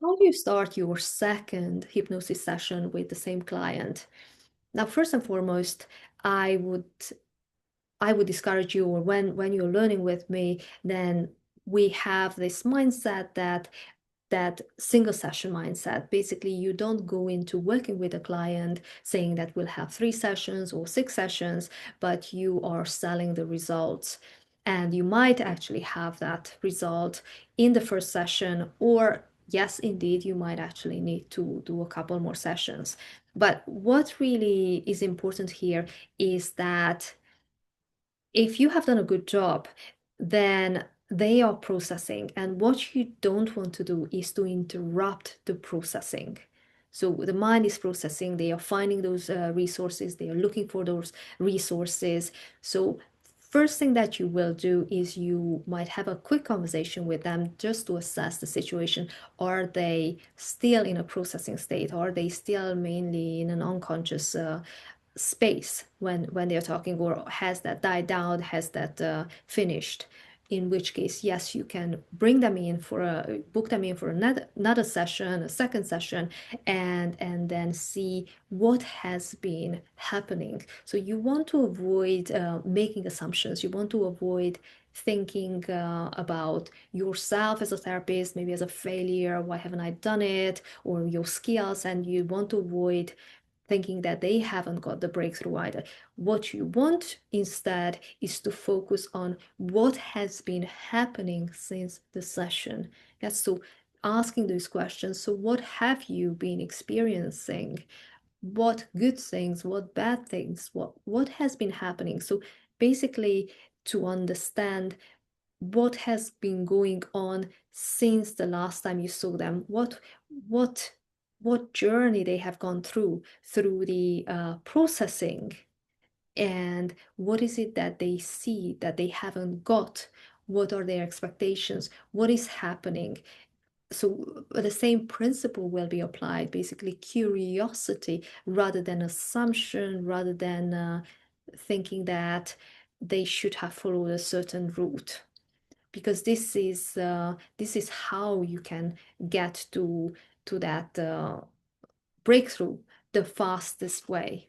how do you start your second hypnosis session with the same client? Now, first and foremost, I would I would discourage you, or when you're learning with me, then we have this mindset that single session mindset. Basically, you don't go into working with a client saying that we'll have 3 sessions or 6 sessions, but you are selling the results. And you might actually have that result in the first session, or yes, indeed, you might actually need to do a couple more sessions. But what really is important here is that if you have done a good job, then they are processing. And what you don't want to do is to interrupt the processing. So the mind is processing, they are finding those resources, they are looking for those resources. So first thing that you will do is you might have a quick conversation with them just to assess the situation. Are they still in a processing state? Are they still mainly in an unconscious space when they're talking, or has that died down, has that finished? In which case, yes, you can bring them in for a book them in for another session, a second session, and then see what has been happening. So you want to avoid making assumptions. You want to avoid thinking about yourself as a therapist, maybe as a failure, why haven't I done it, or your skills, and you want to avoid thinking that they haven't got the breakthrough either. What you want instead is to focus on what has been happening since the session. Yes, so asking those questions. So, what have you been experiencing? What good things, what bad things, what has been happening? So, basically, to understand what has been going on since the last time you saw them, what what journey they have gone through the processing, and what is it that they see that they haven't got, what are their expectations, what is happening. So the same principle will be applied, basically curiosity rather than assumption, rather than thinking that they should have followed a certain route, because this is how you can get to that breakthrough the fastest way.